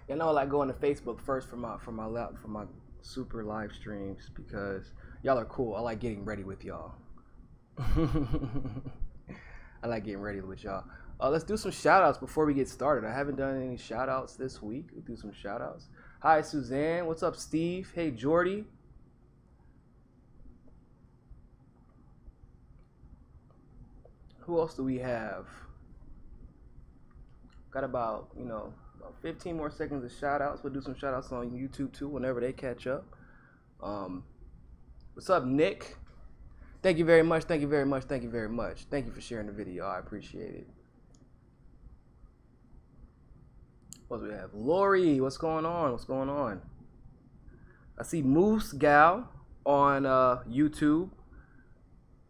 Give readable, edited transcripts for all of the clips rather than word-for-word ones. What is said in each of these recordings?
You know, I like going to Facebook first for my super live streams because y'all are cool. I like getting ready with y'all. I like getting ready with y'all. Let's do some shout outs before we get started. I haven't done any shout outs this week. We'll do some shout outs. Hi, Suzanne. What's up, Steve? Hey, Jordy. Who else do we have? Got about 15 more seconds of shout outs. We'll do some shout outs on YouTube too whenever they catch up. What's up, Nick? Thank you very much. Thank you very much. Thank you very much. Thank you for sharing the video. I appreciate it. What do we have? Lori, what's going on? What's going on? I see Moose Gal on YouTube.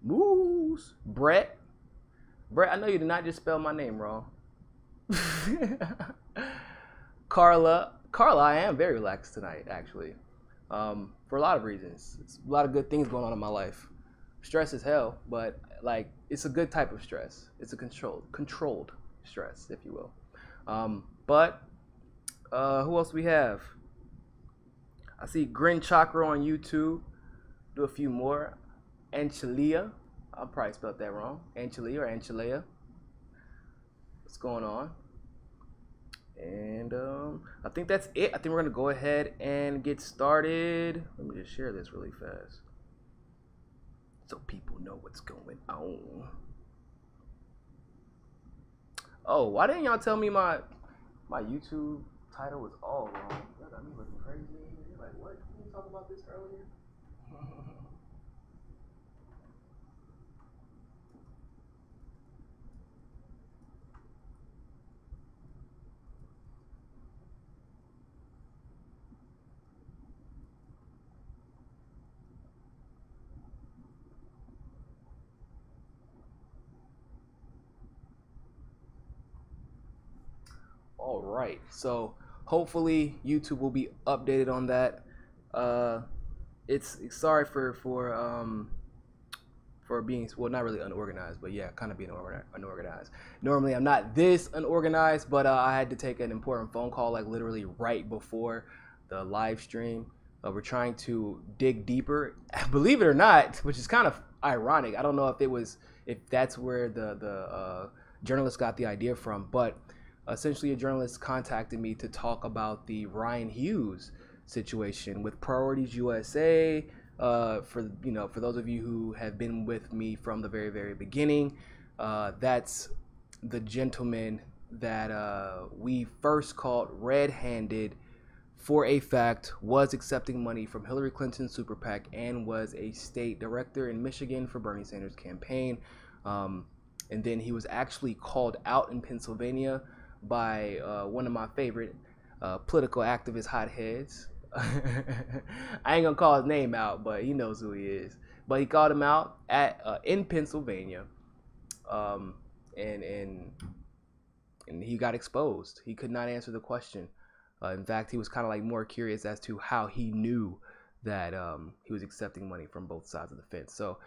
Moose. Brett, I know you did not just spell my name wrong. Carla, I am very relaxed tonight, actually, for a lot of reasons. It's a lot of good things going on in my life. Stress as hell, but like it's a good type of stress. It's a controlled stress, if you will. But who else we have? I see Grin Chakra on YouTube. Do a few more. Angelia, I probably spelled that wrong. Angelia or Angelea. What's going on? And I think that's it. I think we're gonna go ahead and get started. Let me just share this really fast so people know what's going on. Oh, why didn't y'all tell me my YouTube title was all wrong? Y'all got me looking crazy. You're like, what? Didn't you talk about this earlier? All right, so hopefully YouTube will be updated on that. It's sorry for being, well, not really unorganized, but yeah, kind of being unorganized. Normally I'm not this unorganized, but I had to take an important phone call like literally right before the live stream. We're trying to dig deeper, believe it or not, which is kind of ironic. I don't know if that's where the journalist got the idea from, but essentially a journalist contacted me to talk about the Ryan Hughes situation with Priorities USA. For those of you who have been with me from the very, very beginning, that's the gentleman that we first caught red-handed for a fact was accepting money from Hillary Clinton's super PAC and was a state director in Michigan for Bernie Sanders' campaign. And then he was actually called out in Pennsylvania by one of my favorite political activist hotheads. I ain't gonna call his name out, but he knows who he is. But he called him out in Pennsylvania, and he got exposed. He could not answer the question. In fact, he was kind of like more curious as to how he knew that he was accepting money from both sides of the fence. So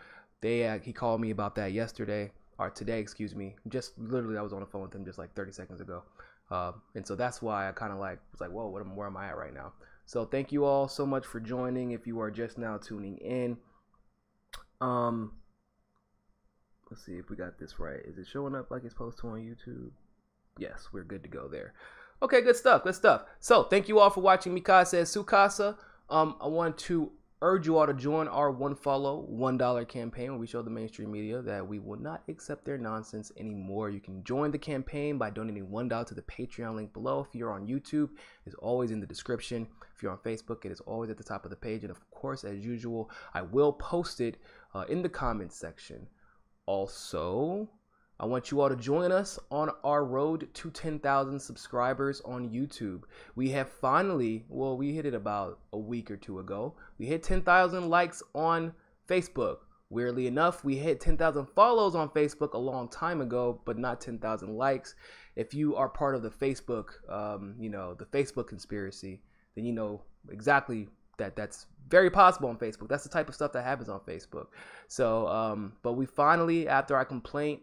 he called me about that yesterday. Or today, excuse me. Just literally, I was on the phone with him just like 30 seconds ago. And so that's why I kind of was like, whoa, where am I at right now? So thank you all so much for joining. If you are just now tuning in, let's see if we got this right. Is it showing up like it's supposed to on YouTube? Yes, we're good to go there. Okay, good stuff, good stuff. So thank you all for watching Mikasa Sukasa. I want to urge you all to join our one follow, $1 campaign where we show the mainstream media that we will not accept their nonsense anymore. You can join the campaign by donating $1 to the Patreon link below. If you're on YouTube, it's always in the description. If you're on Facebook, it is always at the top of the page. And of course, as usual, I will post it in the comments section. Also, I want you all to join us on our road to 10,000 subscribers on YouTube. We have finally, well, we hit it about a week or two ago. We hit 10,000 likes on Facebook. Weirdly enough, we hit 10,000 follows on Facebook a long time ago, but not 10,000 likes. If you are part of the Facebook, the Facebook conspiracy, then you know exactly that's very possible on Facebook. That's the type of stuff that happens on Facebook. So, but we finally, after I complained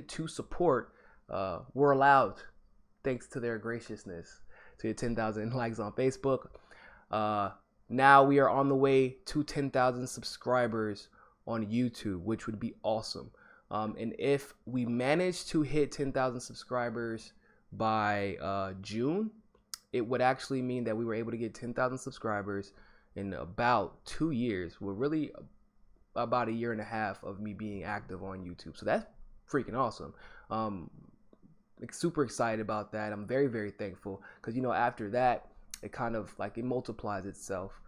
to support, were allowed, thanks to their graciousness, to hit 10,000 likes on Facebook. Now we are on the way to 10,000 subscribers on YouTube, which would be awesome. And if we manage to hit 10,000 subscribers by June, it would actually mean that we were able to get 10,000 subscribers in about 2 years. We're really about 1.5 years of me being active on YouTube. So that's freaking awesome. Super excited about that. I'm very, very thankful because, you know, after that, it kind of like it multiplies itself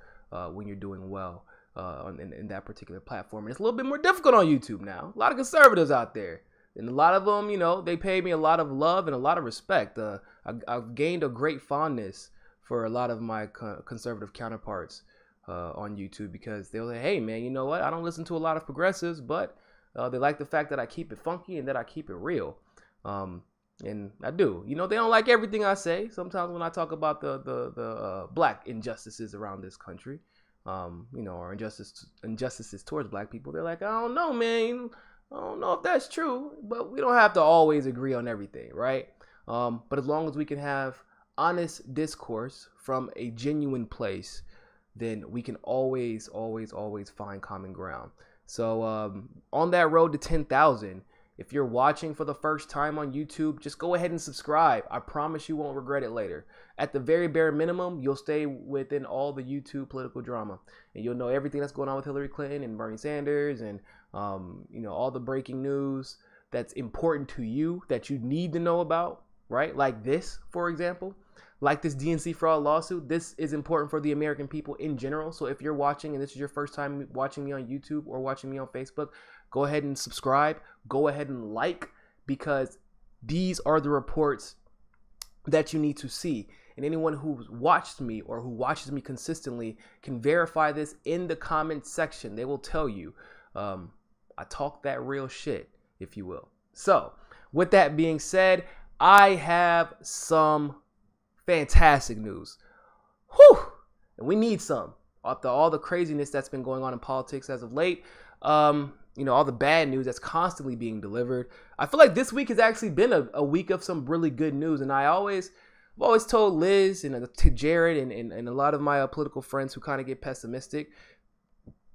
when you're doing well in that particular platform. And it's a little bit more difficult on YouTube now. A lot of conservatives out there. And a lot of them, you know, they pay me a lot of love and a lot of respect. I've gained a great fondness for a lot of my conservative counterparts on YouTube because they'll say, hey, man, you know what? I don't listen to a lot of progressives, but they like the fact that I keep it funky and that I keep it real. And I do. You know, they don't like everything I say. Sometimes when I talk about the black injustices around this country, you know, or injustices towards black people, they're like, I don't know, man. I don't know if that's true, but we don't have to always agree on everything, right? But as long as we can have honest discourse from a genuine place, then we can always find common ground. So on that road to 10,000, if you're watching for the first time on YouTube, just go ahead and subscribe. I promise you won't regret it later. At the very bare minimum, you'll stay within all the YouTube political drama, and you'll know everything that's going on with Hillary Clinton and Bernie Sanders and you know, all the breaking news that's important to you that you need to know about, right? Like this, for example, like this DNC fraud lawsuit. This is important for the American people in general. So if you're watching and this is your first time watching me on YouTube or watching me on Facebook, go ahead and subscribe. Go ahead and like, because these are the reports that you need to see. And anyone who's watched me or who watches me consistently can verify this in the comment section. They will tell you I talk that real shit, if you will. So with that being said, I have some fantastic news. Whew! And we need some. After all the craziness that's been going on in politics as of late, you know, all the bad news that's constantly being delivered, I feel like this week has actually been a week of some really good news. And I've always told Liz and to Jared and a lot of my political friends who kind of get pessimistic,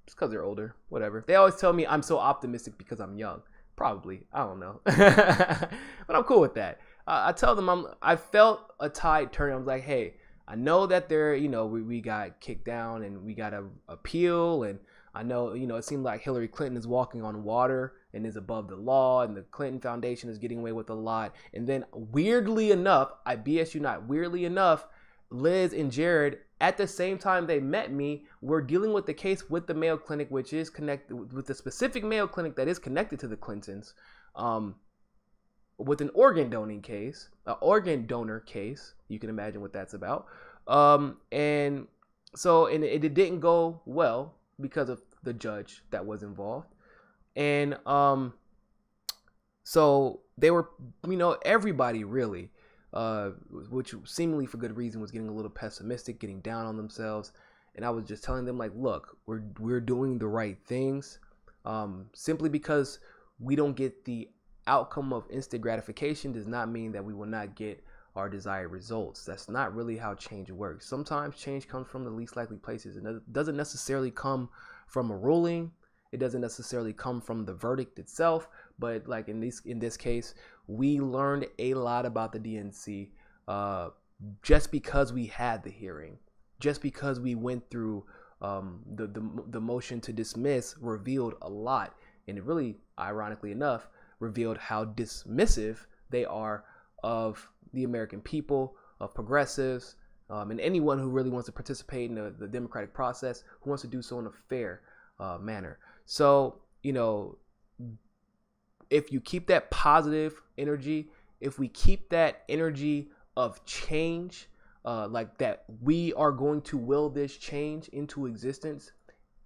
it's because they're older, whatever. They always tell me I'm so optimistic because I'm young. Probably. I don't know. But I'm cool with that. I tell them I felt a tide turn. I was like, hey, I know that you know, we got kicked down and we got to appeal. And I know, you know, it seemed like Hillary Clinton is walking on water and is above the law. And the Clinton Foundation is getting away with a lot. And then weirdly enough, I BS you not, weirdly enough, Liz and Jared, at the same time they met me, were dealing with the case with the Mayo Clinic, which is connected with the specific Mayo Clinic that is connected to the Clintons, with an organ donor case. You can imagine what that's about. And so it didn't go well because of the judge that was involved. And so they were, you know, everybody really, which seemingly for good reason was getting a little pessimistic, getting down on themselves. And I was just telling them, like, look, we're doing the right things. Simply because we don't get the outcome of instant gratification does not mean that we will not get our desired results. That's not really how change works. Sometimes change comes from the least likely places. And it doesn't necessarily come from a ruling. It doesn't necessarily come from the verdict itself. But like in this case, we learned a lot about the DNC just because we had the hearing, just because we went through the motion to dismiss revealed a lot. And it really, ironically enough, revealed how dismissive they are of the American people, of progressives, and anyone who really wants to participate in the democratic process, who wants to do so in a fair manner. So, you know, if you keep that positive energy, if we keep that energy of change, like that we are going to will this change into existence,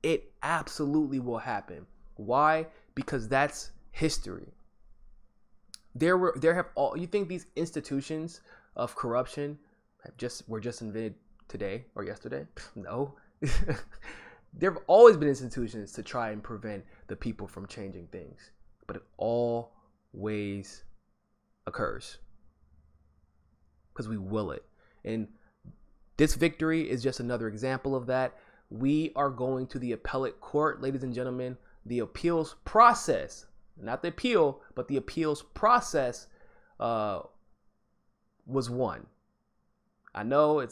it absolutely will happen. Why? Because that's history. You think these institutions of corruption were just invented today or yesterday? No. There have always been institutions to try and prevent the people from changing things, but it always occurs because we will it. And this victory is just another example of that. We are going to the appellate court, ladies and gentlemen. The appeals process, not the appeal, but the appeals process was won. I know I'm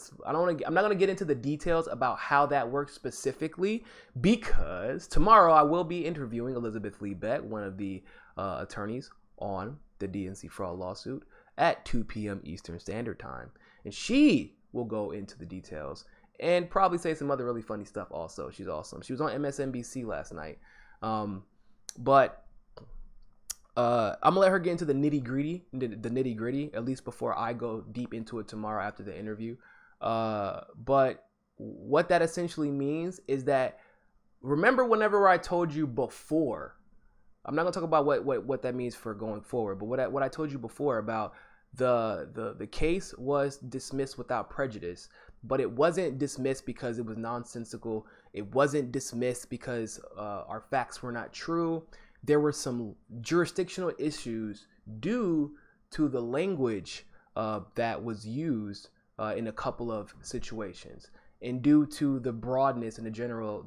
not going to get into the details about how that works specifically, because tomorrow I will be interviewing Elizabeth Lee Beck, one of the attorneys on the DNC fraud lawsuit, at 2 p.m. Eastern Standard Time. And she will go into the details and probably say some other really funny stuff also. She's awesome. She was on MSNBC last night. But I'm gonna let her get into the nitty gritty, at least before I go deep into it tomorrow after the interview. But what that essentially means is that, remember whenever I told you before, I'm not gonna talk about what that means for going forward, but what I told you before about the case was dismissed without prejudice, but it wasn't dismissed because it was nonsensical. It wasn't dismissed because our facts were not true. There were some jurisdictional issues due to the language that was used in a couple of situations, and due to the broadness and the general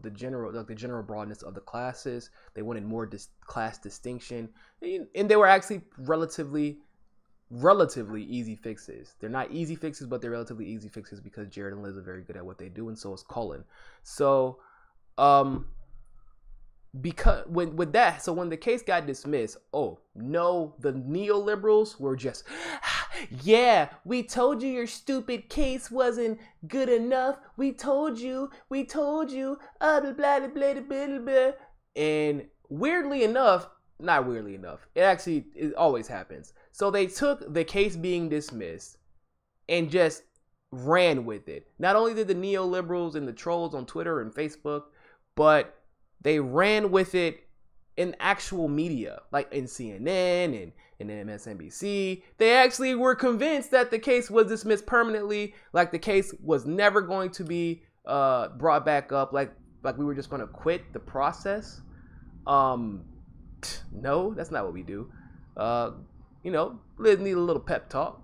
broadness of the classes. They wanted more class distinction, and they were actually relatively easy fixes. They're not easy fixes, but they're relatively easy fixes because Jared and Liz are very good at what they do, and so is Cullen. So because when the case got dismissed, oh no, the neoliberals were just, yeah, we told you your stupid case wasn't good enough. We told you, blah, blah, blah, blah, blah, blah. And weirdly enough, not weirdly enough, it always happens. So they took the case being dismissed and just ran with it. Not only did the neoliberals and the trolls on Twitter and Facebook, but they ran with it in actual media, like in CNN and MSNBC. They actually were convinced that the case was dismissed permanently, like the case was never going to be brought back up, like we were just going to quit the process. No, that's not what we do. Liz needed a little pep talk,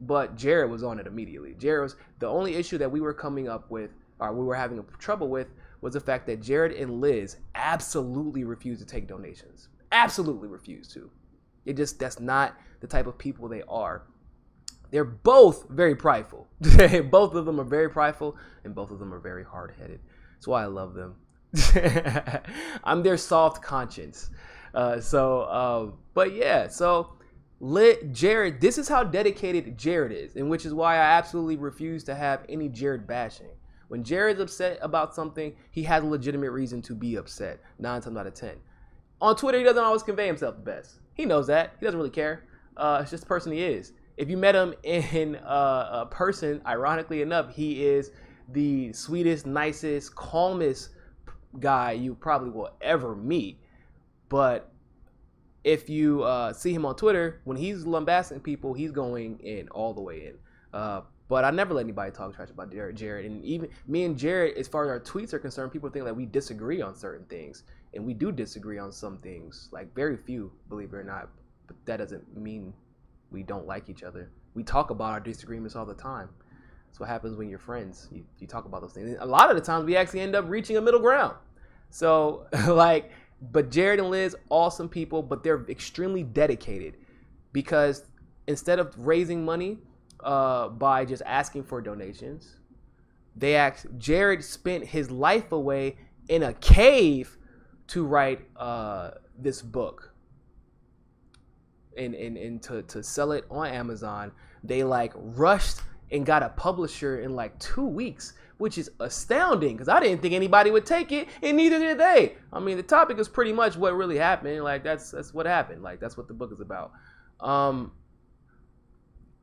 but Jared was on it immediately. Jared was the only issue that we were coming up with, or we were having trouble with, was the fact that Jared and Liz absolutely refused to take donations. Absolutely refused to. That's not the type of people they are. They're both very prideful. Both of them are very prideful, and both of them are very hard-headed. That's why I love them. I'm their soft conscience. But yeah, so Jared, this is how dedicated Jared is, and which is why I absolutely refuse to have any Jared bashing. When Jared's upset about something, he has a legitimate reason to be upset, 9 times out of 10. On Twitter, he doesn't always convey himself the best. He knows that. He doesn't really care. It's just the person he is. If you met him in a person, ironically enough, he is the sweetest, nicest, calmest guy you probably will ever meet. But if you see him on Twitter, when he's lambasting people, he's going in all the way in. But I never let anybody talk trash about Jared. And even me and Jared, as far as our tweets are concerned, people think that we disagree on certain things. And we do disagree on some things. Like very few, believe it or not. But that doesn't mean we don't like each other. We talk about our disagreements all the time. That's what happens when you're friends. You talk about those things. And a lot of the times we actually end up reaching a middle ground. So but Jared and Liz, awesome people, but they're extremely dedicated. Because instead of raising money by just asking for donations, Jared spent his life away in a cave to write this book and to sell it on Amazon. They rushed and got a publisher in 2 weeks, which is astounding because I didn't think anybody would take it, and neither did they. I mean, the topic is pretty much what really happened. That's what happened. That's what the book is about.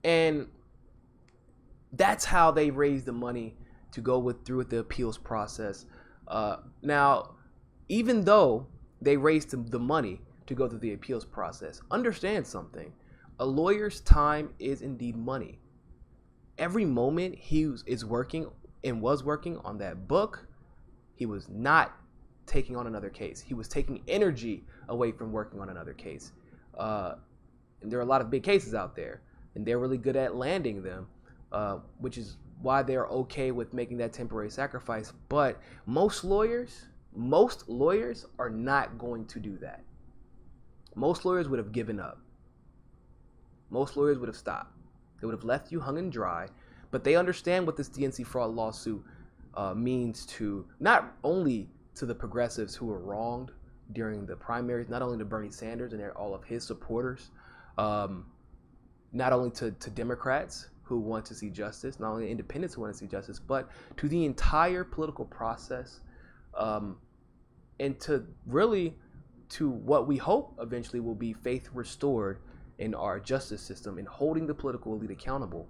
And that's how they raised the money to go through with the appeals process. Now, even though they raised the money to go through the appeals process, understand something. A lawyer's time is indeed money. Every moment he is working and was working on that book, he was not taking on another case. He was taking energy away from working on another case. And there are a lot of big cases out there, and they're really good at landing them. which is why they're okay with making that temporary sacrifice. But most lawyers are not going to do that. Most lawyers would have given up. Most lawyers would have stopped. They would have left you hung and dry. But they understand what this DNC fraud lawsuit means to not only to the progressives who were wronged during the primaries, not only to Bernie Sanders and all of his supporters, not only to Democrats who want to see justice, not only independents who want to see justice, but to the entire political process, and to really to what we hope eventually will be faith restored in our justice system and holding the political elite accountable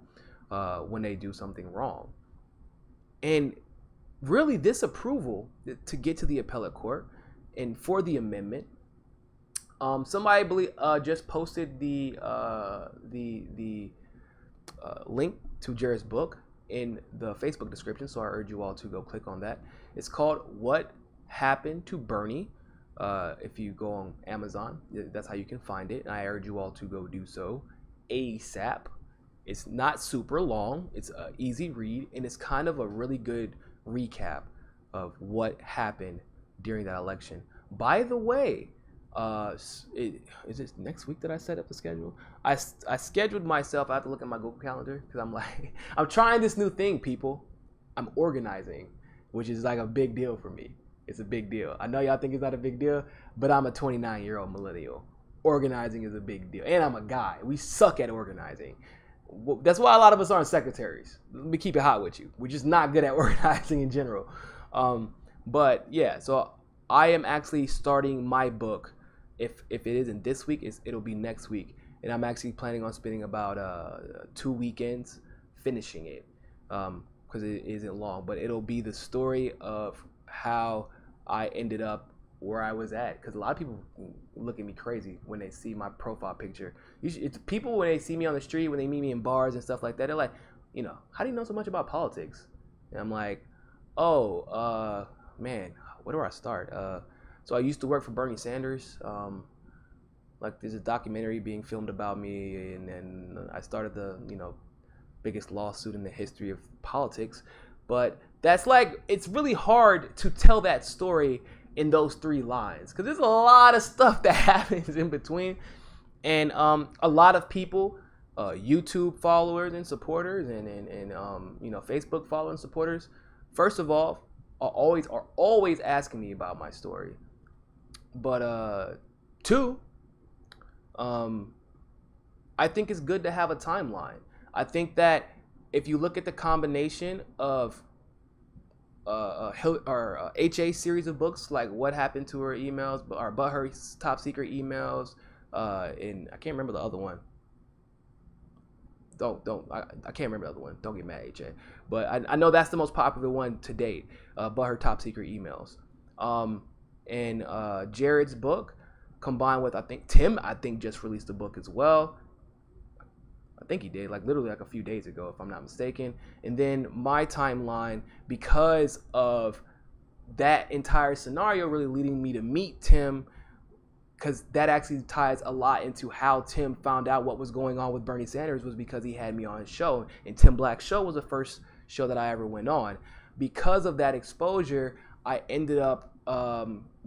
when they do something wrong. And really, this approval to get to the appellate court and for the amendment, somebody just posted the link to Jared's book in the Facebook description, so I urge you all to go click on that. It's called "What Happened to Bernie." If you go on Amazon, that's how you can find it. And I urge you all to go do so ASAP. It's not super long. It's an easy read, and it's kind of a really good recap of what happened during that election. By the way, is it next week that I set up the schedule? I scheduled myself. I have to look at my Google Calendar because I'm like, I'm trying this new thing, people. I'm organizing, which is like a big deal for me. It's a big deal. I know y'all think it's not a big deal, but I'm a 29-year-old millennial. Organizing is a big deal. And I'm a guy. We suck at organizing. That's why a lot of us aren't secretaries. Let me keep it hot with you. We're just not good at organizing in general. But yeah, so I am actually starting my book. If it isn't this week, it'll be next week. And I'm actually planning on spending about 2 weekends finishing it because it isn't long. But it'll be the story of how I ended up where I was at, because a lot of people look at me crazy when they see my profile picture. It's people when they see me on the street, when they meet me in bars and stuff like that, they're like, how do you know so much about politics? And I'm like, man, where do I start? So I used to work for Bernie Sanders. Like there's a documentary being filmed about me, and then I started the biggest lawsuit in the history of politics. But that's like, it's really hard to tell that story in those 3 lines because there's a lot of stuff that happens in between. And a lot of people, YouTube followers and supporters and Facebook followers and supporters, first of all, are always asking me about my story. But 2, I think it's good to have a timeline. I think that if you look at the combination of HA series of books, like What Happened to Her emails, or But Her Top Secret emails, and I can't remember the other one. I can't remember the other one. Don't get mad, HA. But I know that's the most popular one to date, But Her Top Secret emails. And Jared's book, combined with, I think Tim just released a book as well. I think he did, like literally like a few days ago, if I'm not mistaken. And then my timeline, because of that entire scenario really leading me to meet Tim, because that actually ties a lot into how Tim found out what was going on with Bernie Sanders, was because he had me on his show. And Tim Black's show was the first show that I ever went on. Because of that exposure, I ended up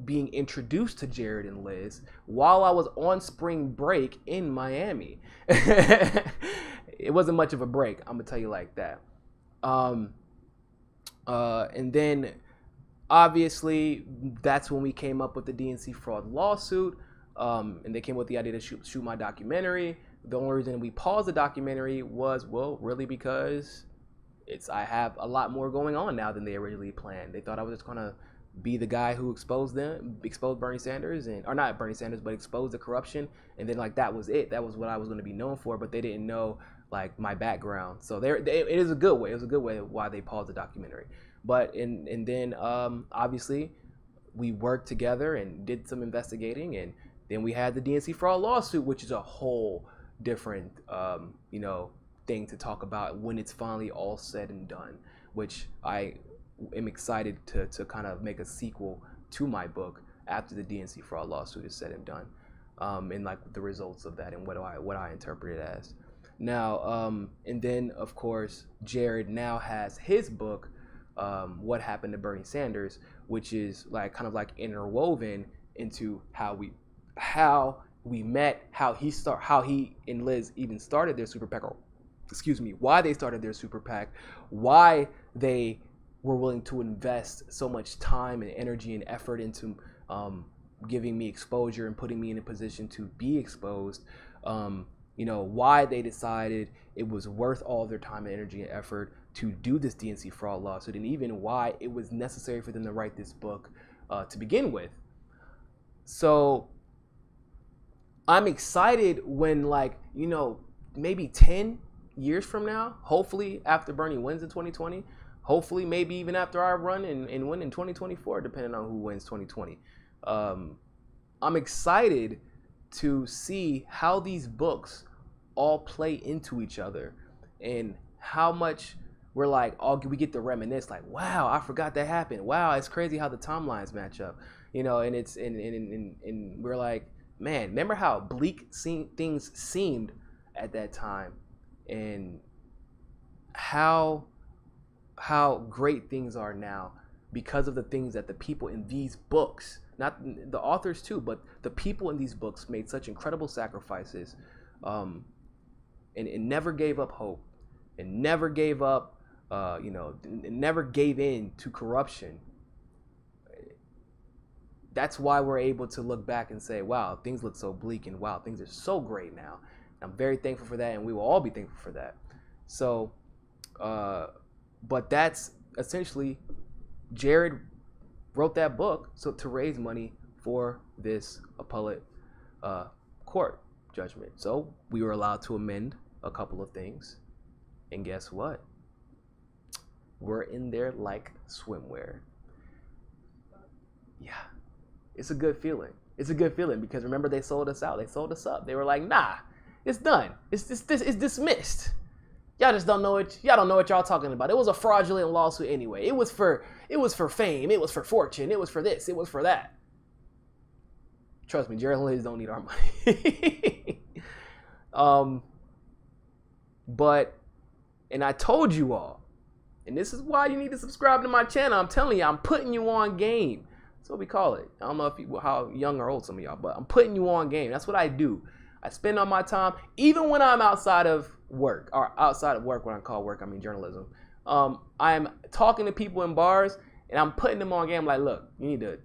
being introduced to Jared and Liz while I was on spring break in Miami. It wasn't much of a break, I'm gonna tell you like that. And then obviously that's when we came up with the DNC fraud lawsuit, and they came with the idea to shoot my documentary. The only reason we paused the documentary was, well, really because I have a lot more going on now than they originally planned. They thought I was just gonna be the guy who exposed Bernie Sanders, or not Bernie Sanders, but exposed the corruption, and then like that was it. That was what I was going to be known for, but they didn't know like my background. So it is a good way. It was a good way why they paused the documentary. But and then obviously we worked together and did some investigating, and then we had the DNC fraud lawsuit, which is a whole different thing to talk about when it's finally all said and done, which I am excited to kind of make a sequel to my book after the DNC fraud lawsuit is said and done, and like the results of that and what I interpret it as. Now, and then of course, Jared now has his book, What Happened to Bernie Sanders, which is like kind of like interwoven into how we met, how he and Liz even started their super PAC, or excuse me, why they started their super PAC, why they were willing to invest so much time and energy and effort into giving me exposure and putting me in a position to be exposed. You know, why they decided it was worth all their time and energy and effort to do this DNC fraud lawsuit, and even why it was necessary for them to write this book to begin with. So I'm excited when, like, you know, maybe 10 years from now, hopefully after Bernie wins in 2020, hopefully maybe even after I run and win in 2024, depending on who wins 2020. I'm excited to see how these books all play into each other and how much we're like, oh, we get to reminisce, like, wow, I forgot that happened. Wow, it's crazy how the timelines match up, you know, and it's and we're like, man, remember how bleak things seemed at that time, and how great things are now because of the things that the people in these books, not the authors too, but the people in these books made such incredible sacrifices, and never gave up hope, and never gave up, you know, never gave in to corruption. That's why we're able to look back and say, wow, things look so bleak, and wow, things are so great now. I'm very thankful for that, and we will all be thankful for that. So, but that's essentially, Jared wrote that book so to raise money for this appellate court judgment. So we were allowed to amend a couple of things, and guess what? We're in there like swimwear. Yeah, it's a good feeling. It's a good feeling because remember, they sold us out. They sold us up. They were like, nah, it's done. It's dismissed. Y'all just don't know it. Y'all don't know what y'all talking about. It was a fraudulent lawsuit anyway. It was for fame. It was for fortune. It was for this. It was for that. Trust me, Jared and Liz don't need our money. But, and I told you all, and this is why you need to subscribe to my channel. I'm telling you, I'm putting you on game. That's what we call it. I don't know how young or old some of y'all, but I'm putting you on game. That's what I do. I spend all my time, even when I'm outside of work, or outside of work, when I call work, I mean journalism. I'm talking to people in bars, and I'm putting them on game. Like, look, you need to,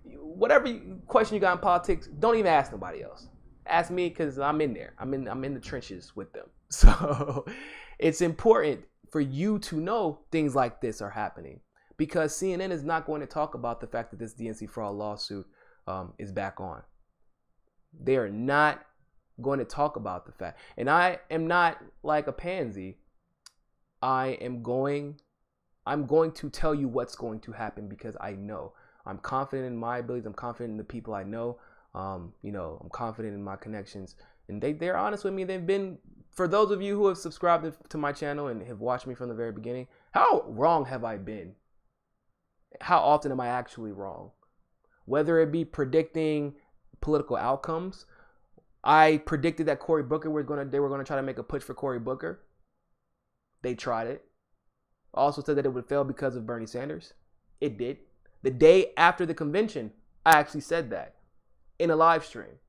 whatever question you got in politics, don't even ask nobody else. Ask me, because I'm in there. I'm in the trenches with them. So it's important for you to know things like this are happening, because CNN is not going to talk about the fact that this DNC fraud lawsuit is back on. They are not going to talk about the fact. And I am not like a pansy. I'm going to tell you what's going to happen, because I know. I'm confident in my abilities. I'm confident in the people I know. You know, I'm confident in my connections. And they're honest with me. They've been, for those of you who have subscribed to my channel and have watched me from the very beginning, how wrong have I been? How often am I actually wrong? Whether it be predicting political outcomes. I predicted that Cory Booker they were gonna try to make a push for Cory Booker. They tried it. I also said that it would fail because of Bernie Sanders. It did. The day after the convention, I actually said that in a live stream.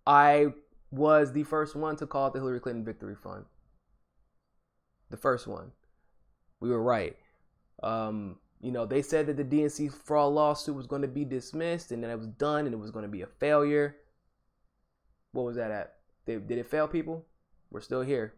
I was the first one to call it the Hillary Clinton Victory Fund. The first one. We were right. You know, they said that the DNC fraud lawsuit was going to be dismissed, and then it was done, and it was going to be a failure. What was that at? Did it fail, people? We're still here.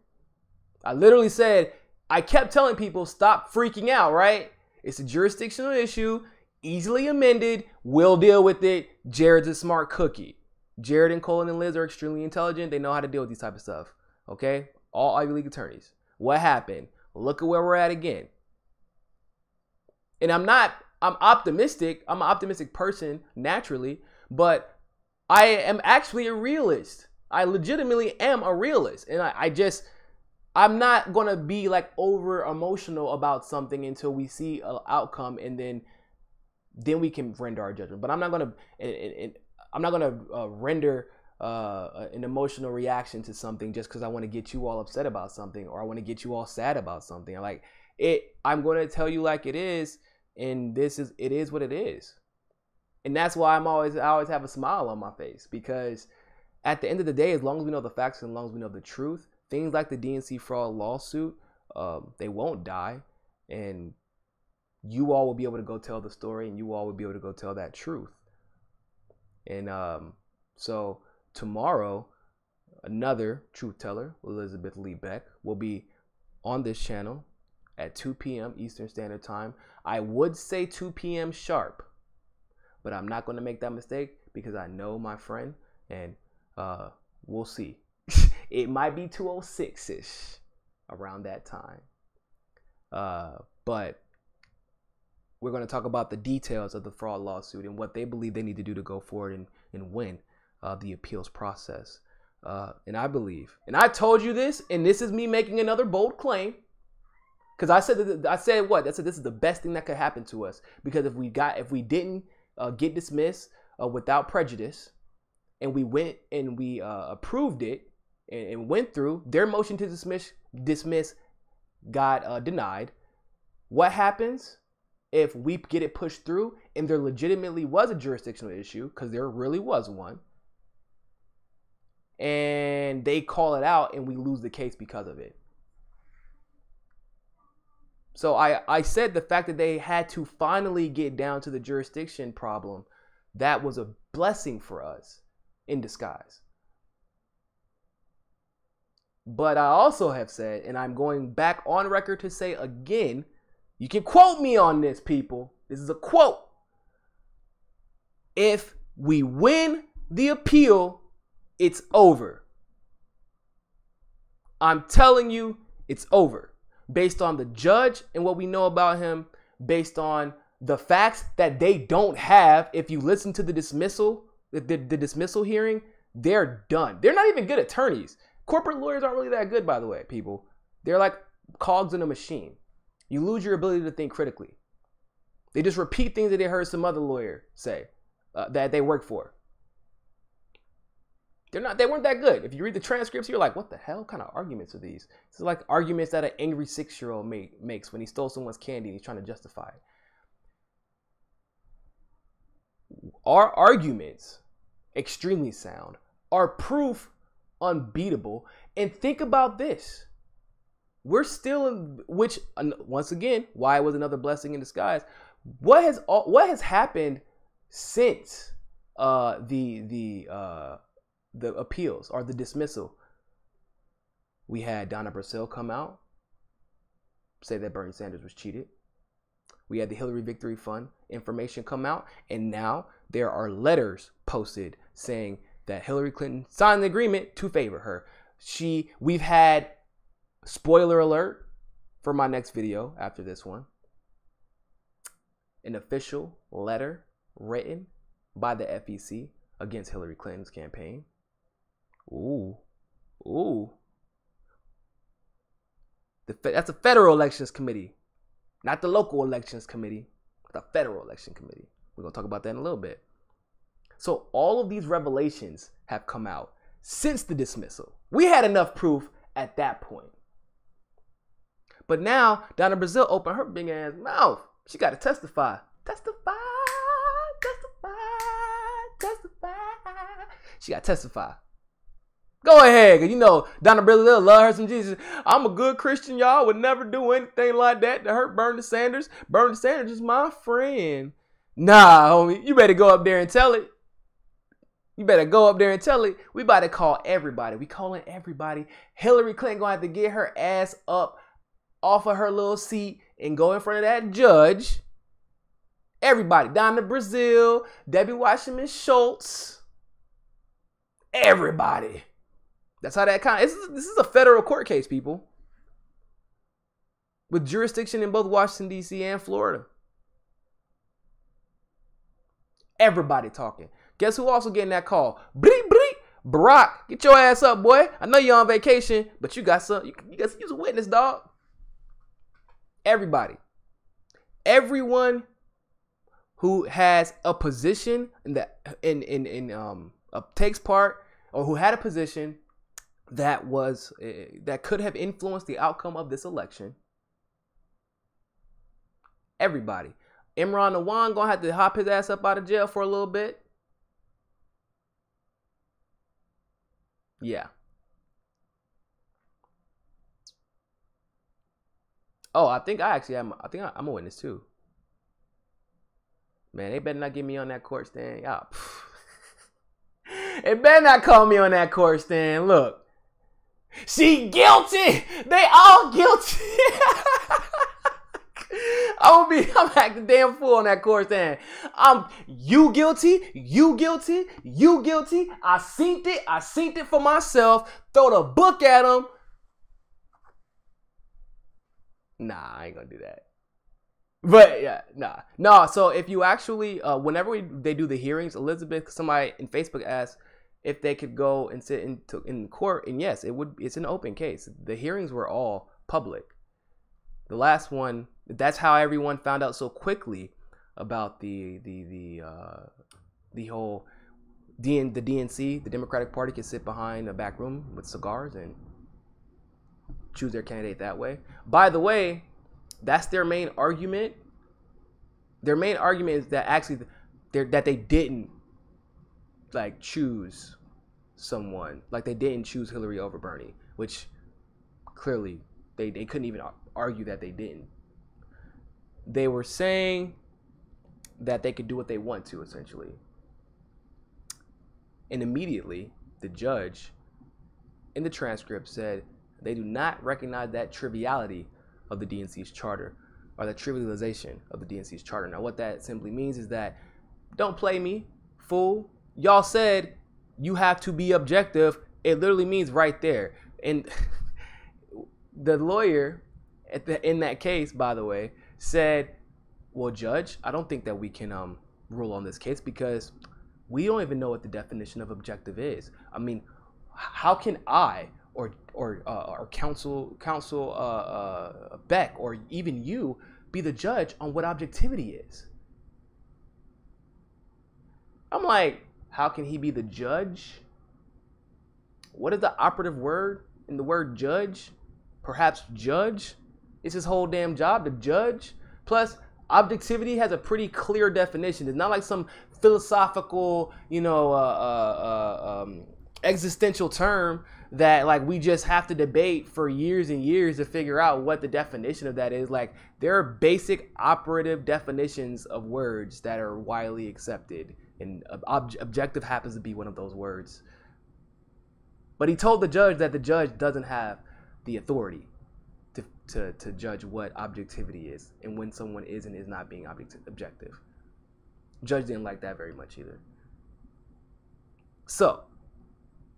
I literally said, I kept telling people, stop freaking out, right? It's a jurisdictional issue, easily amended. We'll deal with it. Jared's a smart cookie. Jared and Colin and Liz are extremely intelligent. They know how to deal with these type of stuff. Okay? All Ivy League attorneys. What happened? Look at where we're at again. And I'm optimistic. I'm an optimistic person naturally, but I am actually a realist. I legitimately am a realist. And I'm not going to be like over emotional about something until we see an outcome, and then we can render our judgment. But I'm not going to render an emotional reaction to something just because I want to get you all upset about something, or I want to get you all sad about something. Like I'm going to tell you like it is, and it is what it is. And that's why I always have a smile on my face, because at the end of the day, as long as we know the facts and as long as we know the truth, things like the DNC fraud lawsuit, they won't die, and you all will be able to go tell the story, and you all will be able to go tell that truth. And so tomorrow, another truth teller, Elizabeth Lee Beck, will be on this channel at 2 p.m. Eastern Standard Time. I would say 2 p.m. sharp, but I'm not going to make that mistake because I know my friend, and we'll see. It might be 2:06-ish around that time. But we're going to talk about the details of the fraud lawsuit and what they believe they need to do to go forward and win the appeals process. And I believe, and I told you this, and this is me making another bold claim, because I said this is the best thing that could happen to us, because if we didn't get dismissed without prejudice, and we went and we approved it and went through, their motion to dismiss got denied. What happens if we get it pushed through and there legitimately was a jurisdictional issue, because there really was one, and they call it out and we lose the case because of it? So I said the fact that they had to finally get down to the jurisdiction problem, that was a blessing for us in disguise. But I also have said, and I'm going back on record to say again, you can quote me on this, people. This is a quote. If we win the appeal, it's over. I'm telling you, it's over. Based on the judge and what we know about him, based on the facts that they don't have. If you listen to the dismissal, the dismissal hearing, they're done. They're not even good attorneys. Corporate lawyers aren't really that good, by the way, people. They're like cogs in a machine. You lose your ability to think critically. They just repeat things that they heard some other lawyer say that they work for. They weren't that good. If you read the transcripts, you're like, what the hell kind of arguments are these? It's like arguments that an angry 6-year-old makes when he stole someone's candy and he's trying to justify it. Our arguments, extremely sound. Our proof, unbeatable. And think about this. We're still in, which once again, why it was another blessing in disguise. What has happened since the appeals or the dismissal? We had Donna Brazile come out, say that Bernie Sanders was cheated. We had the Hillary Victory Fund information come out, and now there are letters posted saying that Hillary Clinton signed the agreement to favor her. We've had, spoiler alert for my next video after this one, an official letter written by the FEC against Hillary Clinton's campaign. Ooh. That's a federal elections committee, not the local elections committee, the federal election committee. We're going to talk about that in a little bit. So all of these revelations have come out since the dismissal. We had enough proof at that point. But now Donna Brazile opened her big ass mouth. She got to testify. Testify. She got to testify. Go ahead, because you know Donna Brazile love her some Jesus. I'm a good Christian, y'all. Would never do anything like that to hurt Bernie Sanders. Bernie Sanders is my friend. Nah, homie, you better go up there and tell it. You better go up there and tell it. We about to call everybody. We calling everybody. Hillary Clinton gonna have to get her ass up off of her little seat and go in front of that judge. Everybody. Donna Brazile, Debbie Wasserman Schultz. Everybody. That's how that kind of, this is a federal court case, people. With jurisdiction in both Washington, D.C. and Florida. Everybody talking. Guess who also getting that call? Bleep, bleep. Barack, get your ass up, boy. I know you're on vacation, but you got some. You got a witness, dog. Everybody. Everyone who has a position in that takes part or who had a position that could have influenced the outcome of this election. Everybody. Imran Awan gonna have to hop his ass up out of jail for a little bit. Yeah. Oh, I think I'm a witness too. Man, they better not get me on that court stand. Y'all. They better not call me on that court stand. Look. She guilty. They all guilty. I'm acting damn fool on that court stand. You guilty, you guilty, you guilty. I seen it for myself. Throw the book at them. Nah, I ain't gonna do that. But yeah, nah. So if you actually, whenever they do the hearings, Elizabeth, somebody in Facebook asked if they could go and sit in court, and yes, it's an open case. The hearings were all public. The last one, that's how everyone found out so quickly about the whole the DNC, the Democratic Party, can sit behind a back room with cigars and choose their candidate that way. By the way, that's their main argument. Their main argument is that actually that they didn't like choose someone, like they didn't choose Hillary over Bernie, which clearly they couldn't even argue that they didn't. They were saying that they could do what they want to, essentially. And immediately, the judge in the transcript said they do not recognize that triviality of the DNC's charter, or the trivialization of the DNC's charter. Now, what that simply means is that, don't play me, fool. Y'all said you have to be objective. It literally means right there. And the lawyer in that case, by the way, said, well, Judge, I don't think that we can rule on this case because we don't even know what the definition of objective is. I mean, how can I or counsel Beck or even you be the judge on what objectivity is? I'm like, how can he be the judge? What is the operative word in the word judge? Perhaps judge? It's his whole damn job to judge. Plus, objectivity has a pretty clear definition. It's not like some philosophical, existential term that like we just have to debate for years and years to figure out what the definition of that is. Like, there are basic operative definitions of words that are widely accepted, and objective happens to be one of those words. But he told the judge that the judge doesn't have the authority to judge what objectivity is and when someone is and is not being objective. Judge didn't like that very much either. So,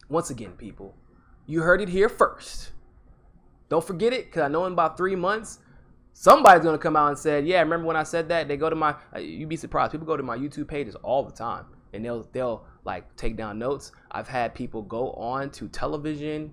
once again, people, you heard it here first. Don't forget it, because I know in about 3 months, somebody's going to come out and say, yeah, remember when I said that? They go to my, you'd be surprised, people go to my YouTube pages all the time, and they'll like take down notes. I've had people go on to television,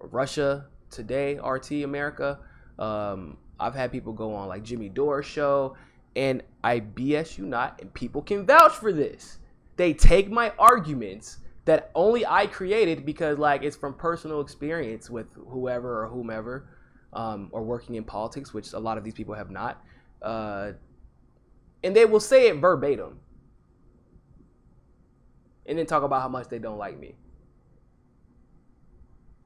Russia Today, RT America. I've had people go on like Jimmy Dore's show, and I BS you not, and people can vouch for this. They take my arguments that only I created because like it's from personal experience with whoever or whomever, or working in politics, which a lot of these people have not, and they will say it verbatim and then talk about how much they don't like me.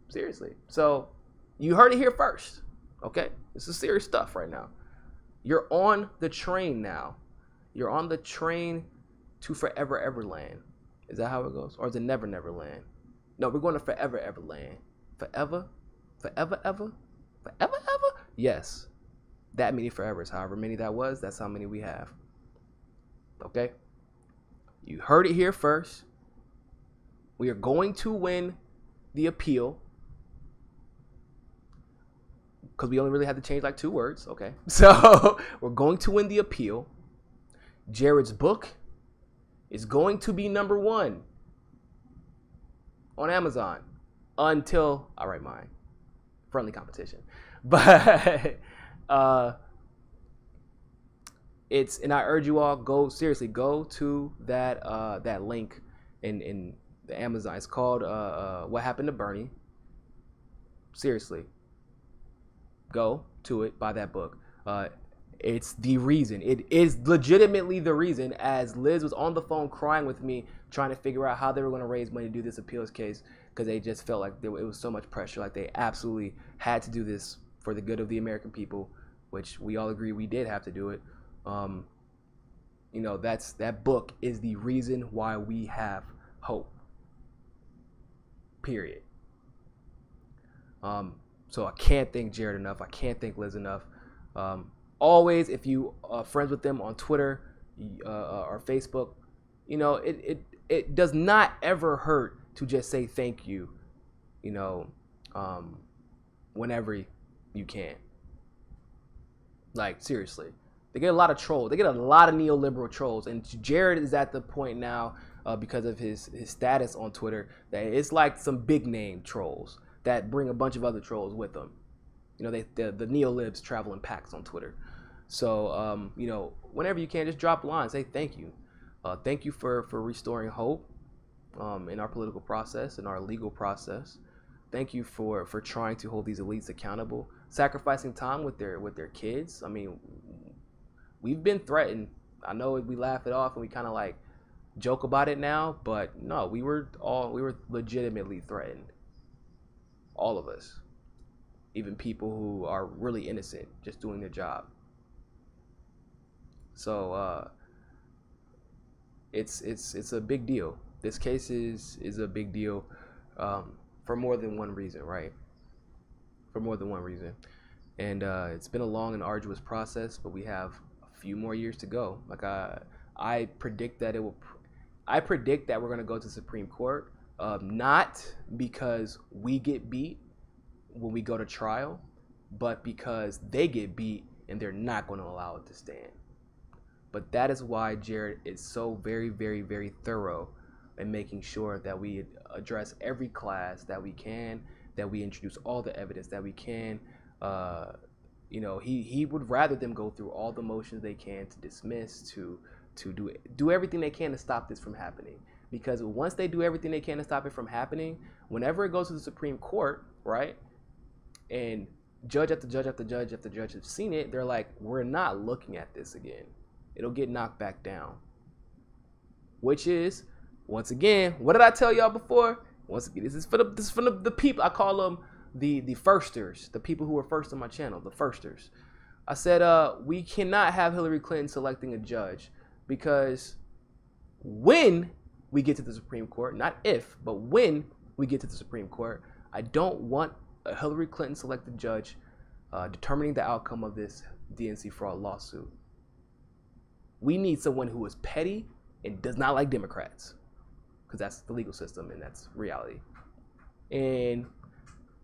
Seriously. So you heard it here first. Okay, this is serious stuff right now. You're on the train now. You're on the train to Forever Everland. Is that how it goes? Or is it Never Never Land? No, we're going to Forever Everland. Forever? Forever ever? Forever ever? Yes. That many forevers. However many that was, that's how many we have. Okay? You heard it here first. We are going to win the appeal. Because we only really had to change like 2 words. Okay. So we're going to win the appeal. Jared's book is going to be #1 on Amazon until I write mine. Friendly competition. But and I urge you all, go to that link and the Amazon. It's called What Happened to Bernie. Seriously, go to it, buy that book. It's the reason. It is legitimately the reason, as Liz was on the phone crying with me, trying to figure out how they were going to raise money to do this appeals case, because they just felt like it was so much pressure. Like they absolutely had to do this for the good of the American people, which we all agree we did have to do it. You know, that book is the reason why we have hope. Period. So I can't thank Jared enough. I can't thank Liz enough. Always, if you are friends with them on Twitter or Facebook, you know, it does not ever hurt to just say thank you, you know, whenever you can. Like, seriously. They get a lot of trolls. They get a lot of neoliberal trolls. And Jared is at the point now, because of his status on Twitter, that it's like some big name trolls that bring a bunch of other trolls with them. You know, the neolibs travel in packs on Twitter. So, you know, whenever you can, just drop a line. Say thank you. Thank you for restoring hope in our political process, in our legal process. Thank you for trying to hold these elites accountable, sacrificing time with their kids. I mean, we've been threatened. I know we laugh it off and we kind of like joke about it now, but no, we were legitimately threatened. All of us. Even people who are really innocent, just doing their job. So it's a big deal. This case is a big deal for more than one reason, right? For more than one reason. And it's been a long and arduous process, but we have a few more years to go. Like I predict that I predict that we're going to go to the Supreme Court, not because we get beat when we go to trial, but because they get beat and they're not going to allow it to stand. But that is why Jared is so very, very, very thorough in making sure that we address every class that we can, that we introduce all the evidence that we can. You know, he would rather them go through all the motions they can to dismiss, to do everything they can to stop this from happening. Because once they do everything they can to stop it from happening, whenever it goes to the Supreme Court, right, and judge after judge after judge after judge have seen it, they're like, we're not looking at this again. It'll get knocked back down. Which is, once again, what did I tell y'all before? Once again, this is for the people. I call them the firsters, the people who were first on my channel, the firsters. I said, we cannot have Hillary Clinton selecting a judge, because when we get to the Supreme Court, not if, but when we get to the Supreme Court, I don't want a Hillary Clinton selected judge determining the outcome of this DNC fraud lawsuit. We need someone who is petty and does not like Democrats, because that's the legal system and that's reality. And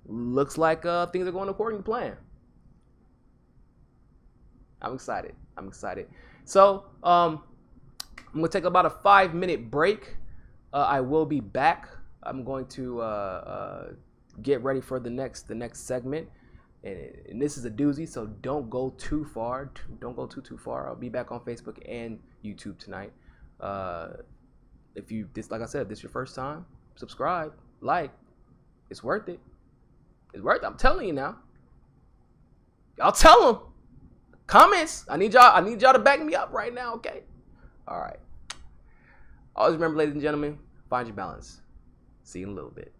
looks like things are going according to plan. I'm excited. I'm excited. So I'm gonna take about a 5-minute break. I will be back. I'm going to get ready for the next segment, and this is a doozy, so don't go too far. Don't go too far. I'll be back on Facebook and YouTube tonight. If you like I said, if this is your first time, subscribe, like. It's worth it. It's worth it. I'm telling you now. Y'all tell them. Comments. I need y'all to back me up right now, okay? All right. Always remember, ladies and gentlemen, find your balance. See you in a little bit.